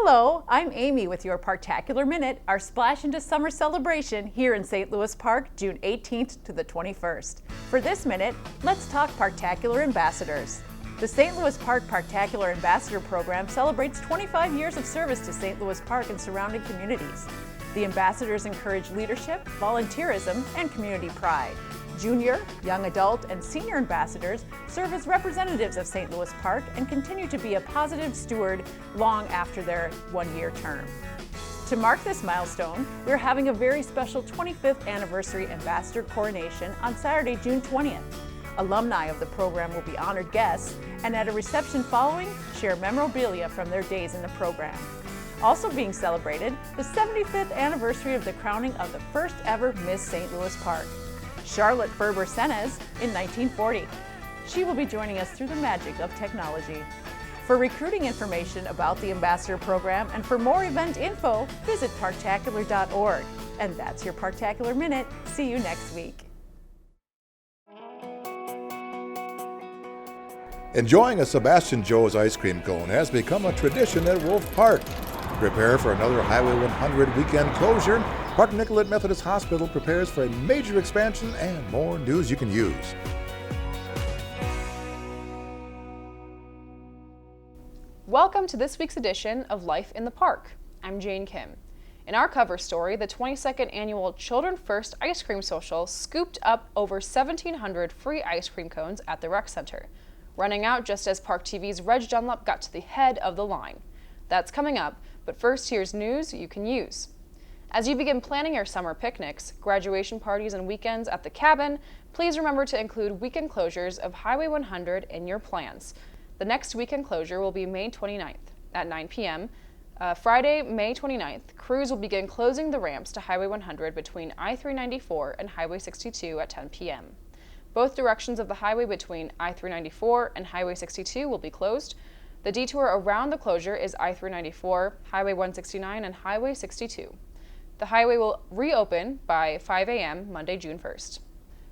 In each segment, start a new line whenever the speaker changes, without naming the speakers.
Hello, I'm Amy with your Parktacular Minute, our splash into summer celebration here in St. Louis Park, June 18th to the 21st. For this minute, let's talk Parktacular Ambassadors. The St. Louis Park Parktacular Ambassador Program celebrates 25 years of service to St. Louis Park and surrounding communities. The ambassadors encourage leadership, volunteerism, and community pride. Junior, young adult, and senior ambassadors serve as representatives of St. Louis Park and continue to be a positive steward long after their one-year term. To mark this milestone, we're having a very special 25th anniversary ambassador coronation on Saturday, June 20th. Alumni of the program will be honored guests and at a reception following, share memorabilia from their days in the program. Also being celebrated, the 75th anniversary of the crowning of the first ever Miss St. Louis Park, Charlotte Ferber-Senez, in 1940. She will be joining us through the magic of technology. For recruiting information about the Ambassador Program and for more event info, visit parktacular.org. And that's your Parktacular Minute. See you next week.
Enjoying a Sebastian Joe's ice cream cone has become a tradition at Wolf Park. Prepare for another Highway 100 weekend closure. Park Nicollet Methodist Hospital prepares for a major expansion and more news you can use.
Welcome to this week's edition of Life in the Park. I'm Jane Kim. In our cover story, the 22nd annual Children First Ice Cream Social scooped up over 1,700 free ice cream cones at the rec center, running out just as Park TV's Reg Dunlop got to the head of the line. That's coming up, but first here's news you can use. As you begin planning your summer picnics, graduation parties, and weekends at the cabin, please remember to include weekend closures of Highway 100 in your plans. The next weekend closure will be May 29th at 9 p.m. Friday, May 29th, crews will begin closing the ramps to Highway 100 between I-394 and Highway 62 at 10 p.m. Both directions of the highway between I-394 and Highway 62 will be closed. The detour around the closure is I-394, Highway 169, and Highway 62. The highway will reopen by 5 a.m. Monday, June 1st.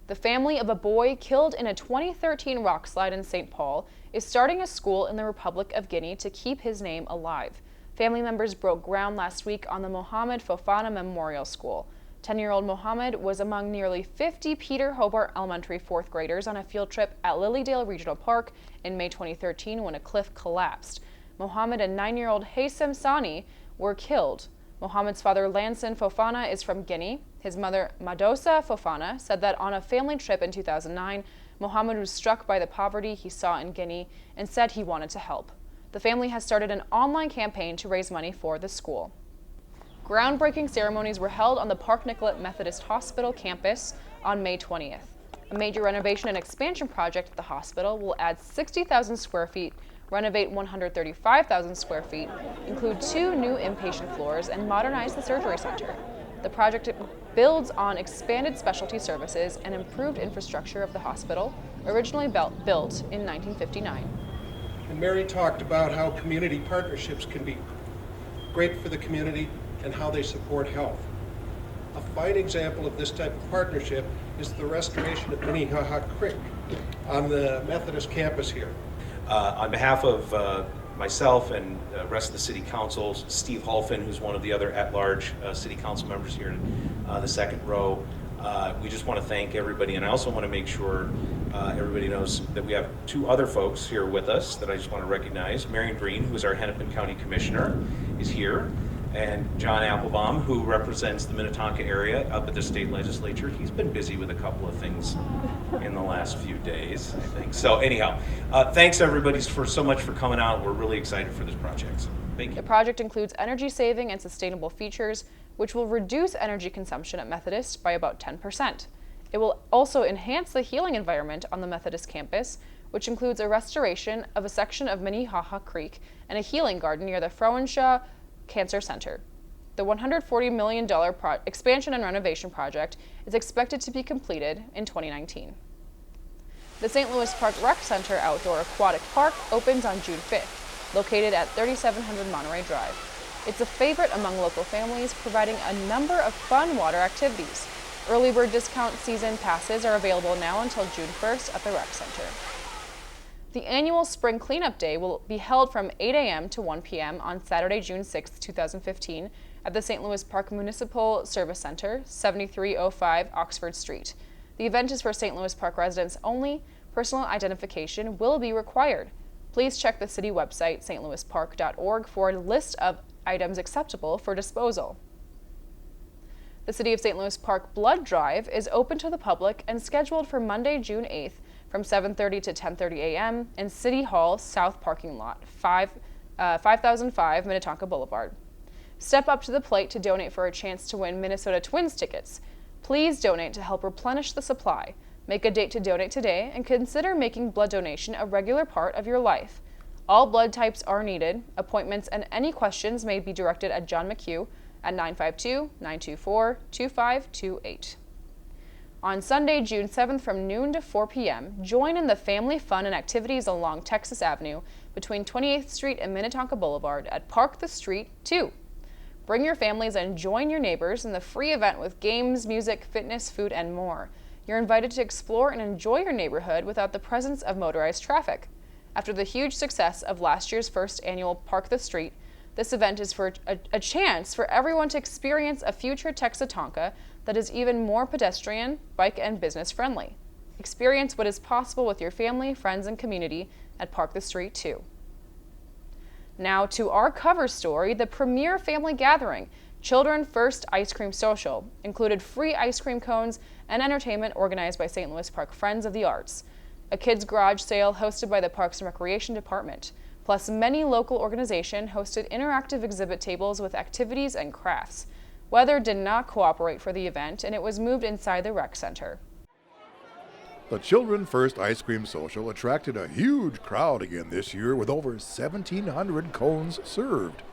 The family of a boy killed in a 2013 rock slide in St. Paul is starting a school in the Republic of Guinea to keep his name alive. Family members broke ground last week on the Mohamed Fofana Memorial School. 10-year-old Mohamed was among nearly 50 Peter Hobart Elementary fourth graders on a field trip at Lilydale Regional Park in May 2013 when a cliff collapsed. Mohamed and 9-year-old Haysem Sani were killed. Mohamed's father, Lanson Fofana, is from Guinea. His mother, Madosa Fofana, said that on a family trip in 2009, Mohamed was struck by the poverty he saw in Guinea and said he wanted to help. The family has started an online campaign to raise money for the school. Groundbreaking ceremonies were held on the Park Nicollet Methodist Hospital campus on May 20th. A major renovation and expansion project at the hospital will add 60,000 square feet, renovate 135,000 square feet, include 2 new inpatient floors, and modernize the surgery center. The project builds on expanded specialty services and improved infrastructure of the hospital, originally built in 1959.
And Mary talked about how community partnerships can be great for the community and how they support health. A fine example of this type of partnership is the restoration of Minnehaha Creek on the Methodist campus here.
On behalf of myself and the rest of the City Council, Steve Hulfin, who's one of the other at-large City Council members here in the second row, we just want to thank everybody, and I also want to make sure everybody knows that we have 2 other folks here with us that I just want to recognize. Marion Green, who is our Hennepin County Commissioner, is here. And John Applebaum, who represents the Minnetonka area up at the state legislature. He's been busy with a couple of things in the last few days, I think. So anyhow, thanks everybody so much for coming out. We're really excited for this project. Thank you.
The project includes energy saving and sustainable features, which will reduce energy consumption at Methodist by about 10%. It will also enhance the healing environment on the Methodist campus, which includes a restoration of a section of Minnehaha Creek and a healing garden near the Frauenshaw Cancer Center. The $140 million expansion and renovation project is expected to be completed in 2019. The St. Louis Park Rec Center Outdoor Aquatic Park opens on June 5th, located at 3700 Monterey Drive. It's a favorite among local families, providing a number of fun water activities. Early bird discount season passes are available now until June 1st at the Rec Center. The annual Spring Cleanup Day will be held from 8 a.m. to 1 p.m. on Saturday, June 6, 2015, at the St. Louis Park Municipal Service Center, 7305 Oxford Street. The event is for St. Louis Park residents only. Personal identification will be required. Please check the city website, stlouispark.org, for a list of items acceptable for disposal. The City of St. Louis Park Blood Drive is open to the public and scheduled for Monday, June 8th from 7:30 to 10:30 a.m. in City Hall South Parking Lot, 5005 Minnetonka Boulevard. Step up to the plate to donate for a chance to win Minnesota Twins tickets. Please donate to help replenish the supply. Make a date to donate today and consider making blood donation a regular part of your life. All blood types are needed. Appointments and any questions may be directed at John McHugh at 952-924-2528. On Sunday, June 7th from noon to 4 p.m., join in the family fun and activities along Texas Avenue between 28th Street and Minnetonka Boulevard at Park the Street 2. Bring your families and join your neighbors in the free event with games, music, fitness, food, and more. You're invited to explore and enjoy your neighborhood without the presence of motorized traffic. After the huge success of last year's first annual Park the Street, this event is for a chance for everyone to experience a future Texatonka that is even more pedestrian, bike, and business friendly. Experience what is possible with your family, friends, and community at Park the Street 2. Now to our cover story, the premier family gathering, Children First Ice Cream Social, included free ice cream cones and entertainment organized by St. Louis Park Friends of the Arts, a kids' garage sale hosted by the Parks and Recreation Department, plus many local organizations hosted interactive exhibit tables with activities and crafts. Weather did not cooperate for the event, and it was moved inside the rec center.
The Children First Ice Cream Social attracted a huge crowd again this year with over 1,700 cones served.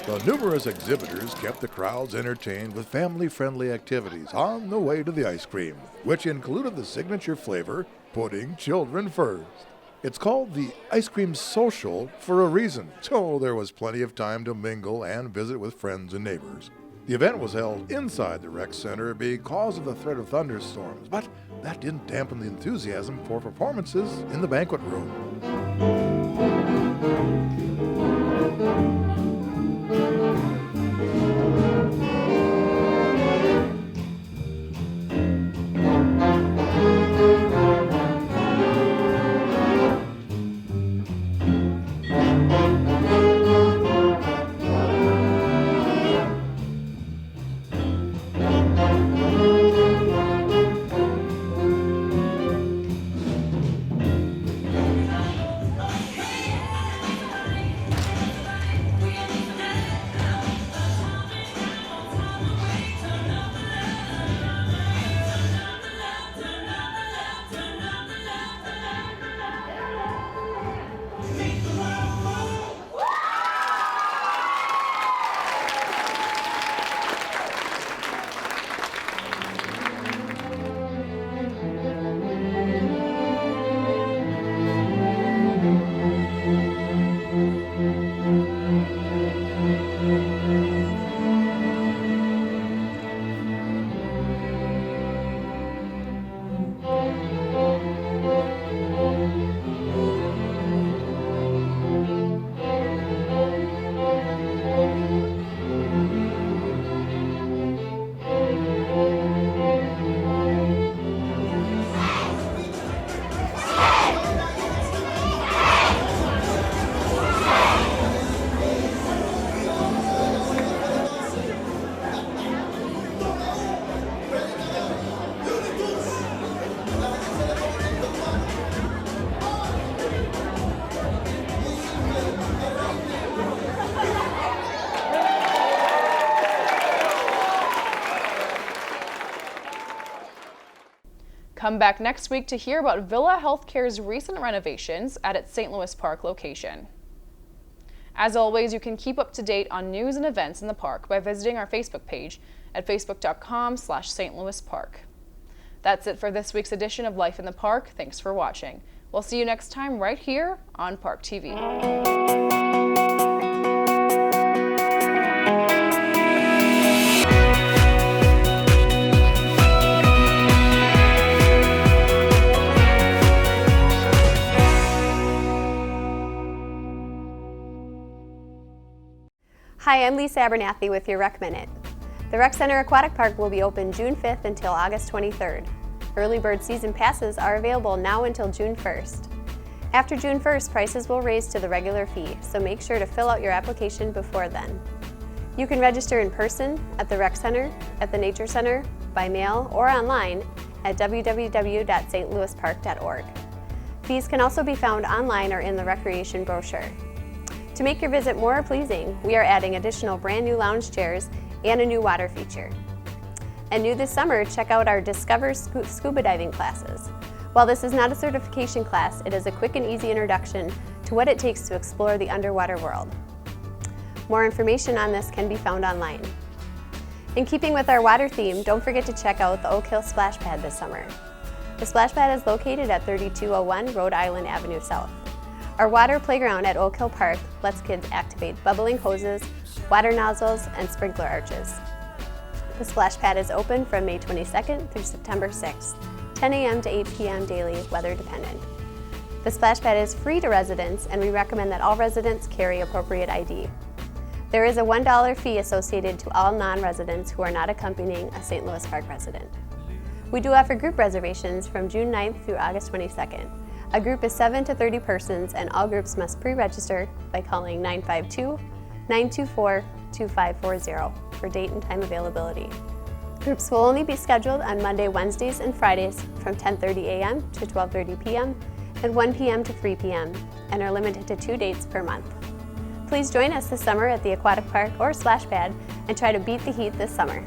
The numerous exhibitors kept the crowds entertained with family-friendly activities on the way to the ice cream, which included the signature flavor, Pudding Children First. It's called the Ice Cream Social for a reason, so there was plenty of time to mingle and visit with friends and neighbors. The event was held inside the rec center because of the threat of thunderstorms, but that didn't dampen the enthusiasm for performances in the banquet room.
Come back next week to hear about Villa Healthcare's recent renovations at its St. Louis Park location. As always, you can keep up to date on news and events in the park by visiting our Facebook page at facebook.com/St. Louis Park. That's it for this week's edition of Life in the Park. Thanks for watching. We'll see you next time right here on Park TV.
Hi, I'm Lisa Abernathy with your Rec Minute. The Rec Center Aquatic Park will be open June 5th until August 23rd. Early bird season passes are available now until June 1st. After June 1st, prices will raise to the regular fee, so make sure to fill out your application before then. You can register in person at the Rec Center, at the Nature Center, by mail, or online at www.stlouispark.org. Fees can also be found online or in the recreation brochure. To make your visit more pleasing, we are adding additional brand new lounge chairs and a new water feature. And new this summer, check out our Discover Scuba Diving classes. While this is not a certification class, it is a quick and easy introduction to what it takes to explore the underwater world. More information on this can be found online. In keeping with our water theme, don't forget to check out the Oak Hill Splash Pad this summer. The splash pad is located at 3201 Rhode Island Avenue South. Our water playground at Oak Hill Park lets kids activate bubbling hoses, water nozzles, and sprinkler arches. The splash pad is open from May 22nd through September 6th, 10 a.m. to 8 p.m. daily, weather dependent. The splash pad is free to residents, and we recommend that all residents carry appropriate ID. There is a $1 fee associated to all non-residents who are not accompanying a St. Louis Park resident. We do offer group reservations from June 9th through August 22nd. A group is 7 to 30 persons, and all groups must pre-register by calling 952-924-2540 for date and time availability. Groups will only be scheduled on Monday, Wednesdays, and Fridays from 10:30 a.m. to 12:30 p.m. and 1 p.m. to 3 p.m. and are limited to 2 dates per month. Please join us this summer at the Aquatic Park or Splash Pad and try to beat the heat this summer.